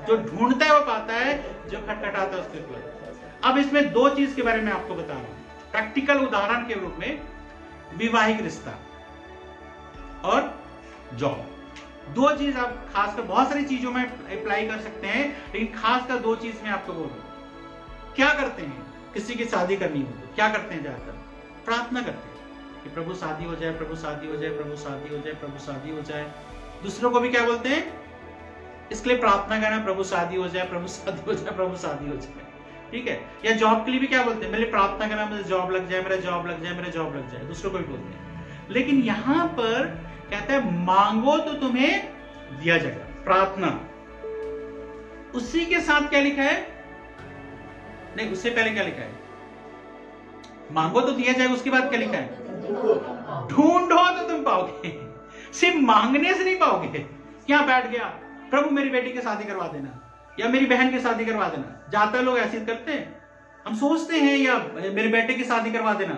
ढूंढता है वो पाता है, जो खटखटाता है उसके पर। अब इसमें दो चीज के बारे में आपको बता रहा हूं, प्रैक्टिकल उदाहरण के रूप में विवाहिक रिश्ता और जॉब, दो चीज आप खासकर, बहुत सारी चीजों में अप्लाई कर सकते हैं, लेकिन खासकर दो चीज में आपको बोल रहा हूं। क्या करते हैं किसी की शादी करनी हो तो क्या करते हैं? ज्यादातर प्रार्थना करते हैं कि प्रभु शादी हो जाए, प्रभु शादी हो जाए, प्रभु शादी हो जाए, प्रभु शादी हो जाए। दूसरों को भी क्या बोलते हैं? इसके लिए प्रार्थना करना, प्रभु शादी हो जाए, प्रभु शादी हो जाए, प्रभु शादी हो जाए। ठीक है। या जॉब के लिए भी क्या बोलते हैं? मेरे लिए प्रार्थना करना, मुझे जॉब लग जाए, मेरा जॉब लग जाए, मेरा जॉब लग जाए। दूसरों को भी बोलते हैं। लेकिन यहां पर कहता है मांगो तो तुम्हें दिया जाएगा, प्रार्थना। उसी के साथ क्या लिखा है? नहीं, उससे पहले क्या लिखा है? मांगो तो दिया जाएगा, उसके बाद क्या लिखा है? ढूंढो तो तुम पाओगे। सिर्फ मांगने से नहीं पाओगे। क्या बैठ गया, प्रभु मेरी बेटी की शादी करवा देना या मेरी बहन की शादी करवा देना। ज्यादातर लोग ऐसे करते हैं, हम सोचते हैं या मेरे बेटे की शादी करवा देना।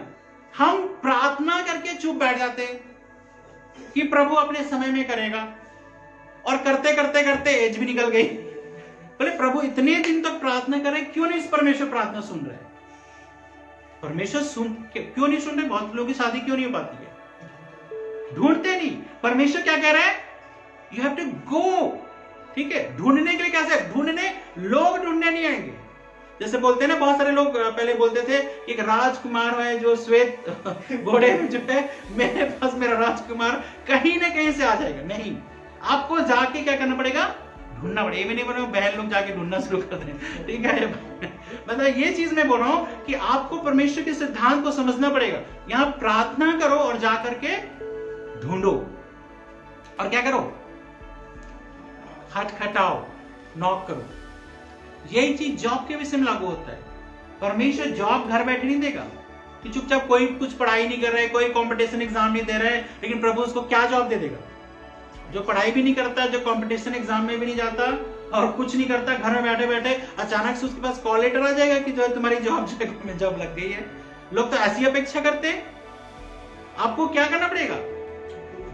हम प्रार्थना करके चुप बैठ जाते हैं कि प्रभु अपने समय में करेगा, और करते करते करते एज भी निकल गई। बोले प्रभु इतने दिन तक प्रार्थना करें, क्यों नहीं इस परमेश्वर प्रार्थना सुन रहे? परमेश्वर क्यों नहीं सुन रहे? बहुत लोगों की शादी क्यों नहीं हो पाती है? ढूंढते नहीं। परमेश्वर क्या कह रहा है? You have to go. ठीक है। ढूंढने के लिए कैसे? ढूंढने, लोग ढूंढने नहीं आएंगे। जैसे बोलते हैं ना, बहुत सारे लोग पहले बोलते थे एक राजकुमार है जो श्वेत घोड़े में जो है, मेरे पास मेरा राजकुमार कहीं ना कहीं से आ जाएगा। नहीं, आपको जाके क्या करना पड़ेगा? ढूंढना पड़ेगा। ये भी नहीं बोल रहा हूं बहन लोग जाके ढूंढना शुरू कर दें, ठीक है। मतलब ये चीज मैं बोल रहा हूं कि आपको परमेश्वर के सिद्धांत को समझना पड़ेगा। यहां प्रार्थना करो और जाकर के ढूंढो, और क्या करो? खटखटाओ, नॉक करो। यही चीज जॉब के विषय में लागू होता है। परमेश्वर जॉब घर बैठे नहीं देगा कि चुपचाप कोई कुछ पढ़ाई नहीं कर रहा है, कोई कंपटीशन एग्जाम नहीं दे रहा है, लेकिन प्रभु उसको क्या जॉब दे देगा? जो पढ़ाई भी नहीं करता, जो कंपटीशन एग्जाम में भी नहीं जाता और कुछ नहीं करता, घर में बैठे बैठे अचानक से उसके पास कॉल लेटर आ जाएगा कि जो है तुम्हारी जॉब लग गई है। लोग तो ऐसी अपेक्षा करते हैं। आपको क्या करना पड़ेगा?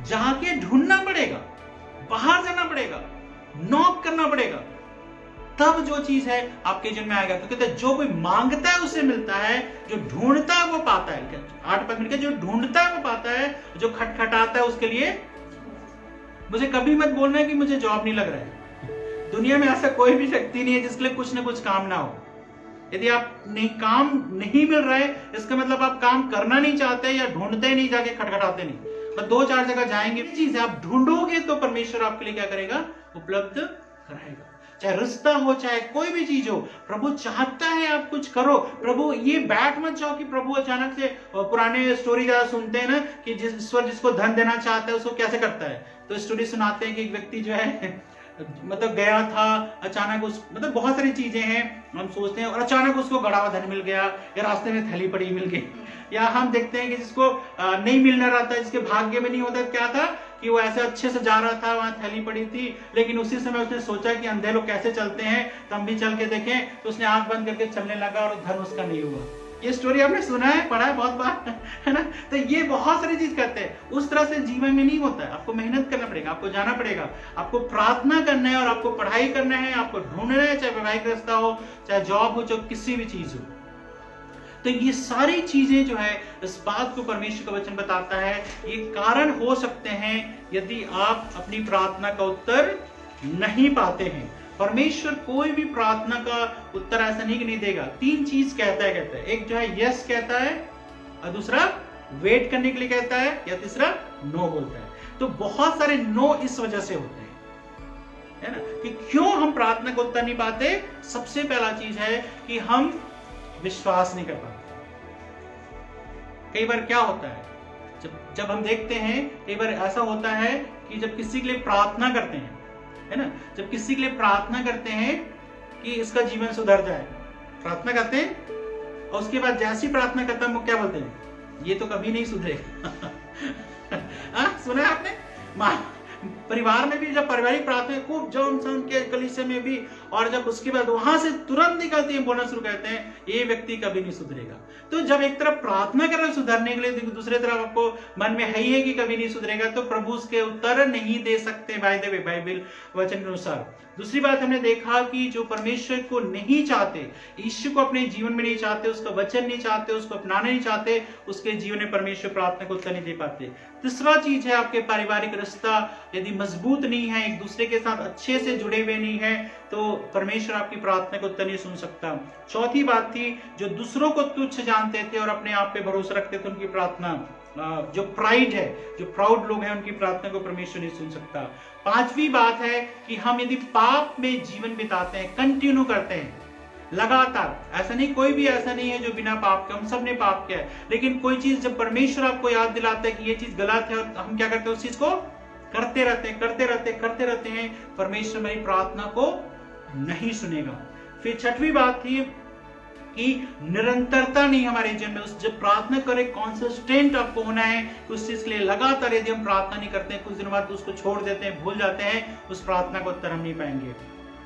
जाके ढूंढना पड़ेगा, बाहर जाना पड़ेगा, नॉक करना पड़ेगा, तब जो चीज है आपके जीवन में आएगा। तो कहते हैं जो कोई मांगता है उसे मिलता है, जो ढूंढता है वो पाता है। 8 पद मिलकर, जो ढूंढता है वो पाता है, जो खटखटाता है उसके लिए। मुझे कभी मत बोलना है कि मुझे जॉब नहीं लग रहा है। दुनिया में ऐसा कोई भी व्यक्ति नहीं है जिसके लिए कुछ ना कुछ काम ना हो। यदि आप काम नहीं मिल रहा है, इसका मतलब आप काम करना नहीं चाहते या ढूंढते नहीं, जाके खटखटाते नहीं। बस 2-4 जगह जाएंगे। चीज आप ढूंढोगे तो परमेश्वर आपके लिए क्या करेगा? उपलब्ध कराएगा। चाहे रिश्ता हो, चाहे कोई भी चीज हो, प्रभु चाहता है आप कुछ करो। प्रभु ये बैठ मत जाओ कि प्रभु अचानक से, पुराने स्टोरी ज्यादा सुनते हैं ना कि ईश्वर जिसको धन देना चाहता है उसको कैसे करता है। तो स्टोरी सुनाते हैं कि एक व्यक्ति जो है मतलब गया था, अचानक उस मतलब बहुत सारी चीजें हैं हम सोचते हैं, और अचानक उसको गड़ा हुआ धन मिल गया, या रास्ते में थैली पड़ी मिल गई। या हम देखते हैं कि जिसको नहीं मिलना रहता, जिसके भाग्य में नहीं होता, क्या था कि वो ऐसे अच्छे से जा रहा था, वहां थैली पड़ी थी, लेकिन उसी समय उसने सोचा कि अंधे लोग कैसे चलते हैं तो हम भी चल के देखें, तो उसने आंख बंद करके चलने लगा और धन उसका नहीं हुआ। ये स्टोरी आपने सुना है, पढ़ा है बहुत बार, है ना। तो ये बहुत सारी चीज करते हैं। उस तरह से जीवन में नहीं होता है। आपको मेहनत करना पड़ेगा, आपको जाना पड़ेगा, आपको प्रार्थना करना है, और आपको पढ़ाई करना है, आपको ढूंढना है, चाहे वैवाहिक रिश्ता हो, चाहे जॉब हो, चाहे किसी भी चीज हो। तो ये सारी चीजें जो है, इस बात को परमेश्वर का वचन बताता है, ये कारण हो सकते हैं यदि आप अपनी प्रार्थना का उत्तर नहीं पाते हैं। परमेश्वर कोई भी प्रार्थना का उत्तर ऐसा नहीं देगा। 3 चीज कहता है। एक जो है यस कहता है, और दूसरा वेट करने के लिए कहता है, या तीसरा नो बोलता है। तो बहुत सारे नो इस वजह से होते हैं, है ना, कि क्यों हम प्रार्थना का उत्तर नहीं पाते। सबसे पहला चीज है कि हम विश्वास नहीं कर पाते। कई बार क्या होता है, जब हम देखते हैं, कई बार ऐसा होता है कि जब किसी के लिए प्रार्थना करते हैं, है ना, जब किसी के लिए प्रार्थना करते हैं कि इसका जीवन सुधर जाए, प्रार्थना करते हैं, और उसके बाद जैसी प्रार्थना करता है वो क्या बोलते हैं? ये तो कभी नहीं सुधरेगा। सुना है आपने? परिवार में भी जब पारिवारिक प्रार्थना खूब जम सम के कलीसिया में भी, और जब उसके बाद वहां से तुरंत निकलती है बोलना शुरू करते हैं, ये व्यक्ति कभी नहीं सुधरेगा। तो जब एक तरफ प्रार्थना कर रहे हैं सुधरने के लिए, दूसरे तरफ आपको मन में है ही है कि कभी नहीं सुधरेगा, तो प्रभु उसके उत्तर नहीं दे सकते बाइबल वचन के अनुसार। दूसरी बात हमने देखा कि जो परमेश्वर को नहीं चाहते, ईश्वर को अपने जीवन में नहीं चाहते, उसका वचन नहीं चाहते, उसको अपनाना नहीं चाहते, उसके जीवन में परमेश्वर प्रार्थना को उत्तर नहीं दे पाते। तीसरा चीज है आपके पारिवारिक रिश्ता यदि मजबूत नहीं है, एक दूसरे के साथ अच्छे से जुड़े हुए नहीं है, तो परमेश्वर आपकी प्रार्थना को उत्तर नहीं सुन सकता। चौथी बात थी, जो दूसरों को तुच्छ जानते थे और अपने आप पे भरोसा रखते थे, उनकी प्रार्थना, जो प्राइड है, जो प्राउड लोग हैं, उनकी प्रार्थना को परमेश्वर नहीं सुन सकता। पांचवी बात है कि हम यदि पाप में जीवन बिताते हैं, कंटिन्यू करते हैं लगातार, ऐसा नहीं, कोई भी ऐसा नहीं है जो बिना पाप के, हम सब ने पाप किया है, लेकिन कोई चीज जब परमेश्वर आपको याद दिलाता है कि ये चीज गलत है, और हम क्या करते हैं, उस चीज को करते रहते हैं, परमेश्वर मेरी प्रार्थना को नहीं सुनेगा। फिर छठवीं बात थी कि निरंतरता नहीं हमारे जीवन में, उस जब प्रार्थना करें कंसिस्टेंट आपको होना है, उस चीज के लिए लगातार यदि हम प्रार्थना नहीं करते हैं, कुछ दिनों बाद उसको छोड़ देते हैं, भूल जाते हैं, उस प्रार्थना को उत्तर हम नहीं पाएंगे।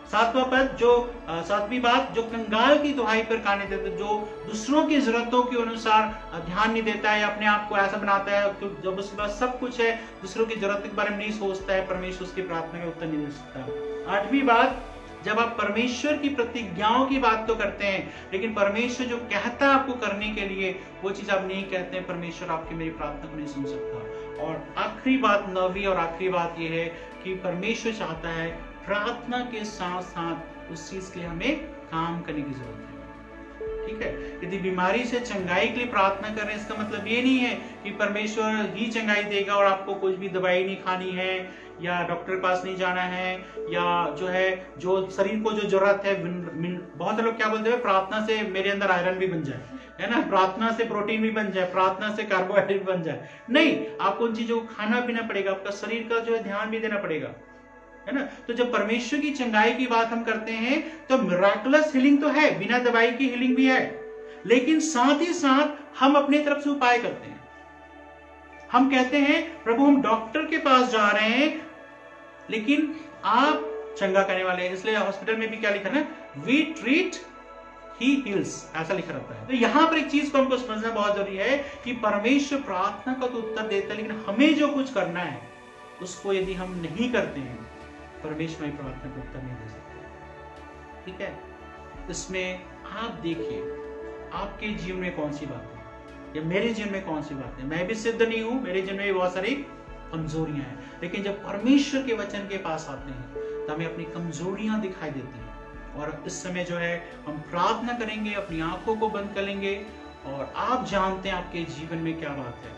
सातवीं बात, जो कंगाल की दुहाई पर कान नहीं देते, जो दूसरों की जरूरतों के अनुसार ध्यान नहीं देता है, अपने आप को ऐसा बनाता है तो जब उसके पास सब कुछ है, दूसरों की जरूरत के बारे में नहीं सोचता है, परमेश्वर उसकी प्रार्थना का उत्तर नहीं दे सकता। आठवीं बात, जब आप परमेश्वर की प्रतिज्ञाओं की बात तो करते हैं, लेकिन परमेश्वर जो कहता है आपको करने के लिए, वो चीज आप नहीं कहते हैं, परमेश्वर आपकी मेरी प्रार्थना को नहीं सुन सकता। और आखिरी बात, नौवीं और आखिरी बात ये है कि परमेश्वर चाहता है प्रार्थना के साथ साथ उस चीज के लिए हमें काम करने की जरूरत है। ठीक है, यदि बीमारी से चंगाई के लिए प्रार्थना कर रहे हैं, इसका मतलब ये नहीं है कि परमेश्वर ही चंगाई देगा और आपको कुछ भी दवाई नहीं खानी है, या डॉक्टर के पास नहीं जाना है, या जो है जो शरीर को जो जरूरत है, बहुत लोग क्या बोलते हैं, प्रार्थना से मेरे अंदर आयरन भी बन जाए, है ना, प्रार्थना से प्रोटीन भी बन जाए, प्रार्थना से कार्बोहाइड्रेट बन जाए। नहीं, आपको उन चीजों को खाना पीना पड़ेगा, आपका शरीर का जो है ध्यान भी देना पड़ेगा, है ना। तो जब परमेश्वर की चंगाई की बात हम करते हैं, तो मिराकुलस हीलिंग तो है, बिना दवाई की हीलिंग भी है, लेकिन साथ ही साथ हम अपनी तरफ से उपाय करते हैं। हम कहते हैं प्रभु हम डॉक्टर के पास जा रहे हैं, लेकिन आप चंगा करने वाले हैं, इसलिए हॉस्पिटल में भी क्या लिखा है, वी ट्रीट ही हील्स, ऐसा लिखा रहता है। तो यहां पर एक चीज को हमको समझना बहुत जरूरी है कि परमेश्वर प्रार्थना का तो उत्तर देता है, लेकिन हमें जो कुछ करना है उसको यदि हम नहीं करते हैं, परमेश्वर हमारी प्रार्थना को उत्तर नहीं दे सकते। ठीक है, इसमें आप देखिए आपके जीवन में कौन सी बात है, या मेरे जीवन में कौन सी बात है। मैं भी सिद्ध नहीं हूं, मेरे जीवन में भी बहुत सारी कमजोरियां हैं, लेकिन जब परमेश्वर के वचन के पास आते हैं तो हमें अपनी कमजोरियां दिखाई देती हैं, और इस समय जो है हम प्रार्थना करेंगे, अपनी आंखों को बंद कर लेंगे, और आप जानते हैं आपके जीवन में क्या बात है।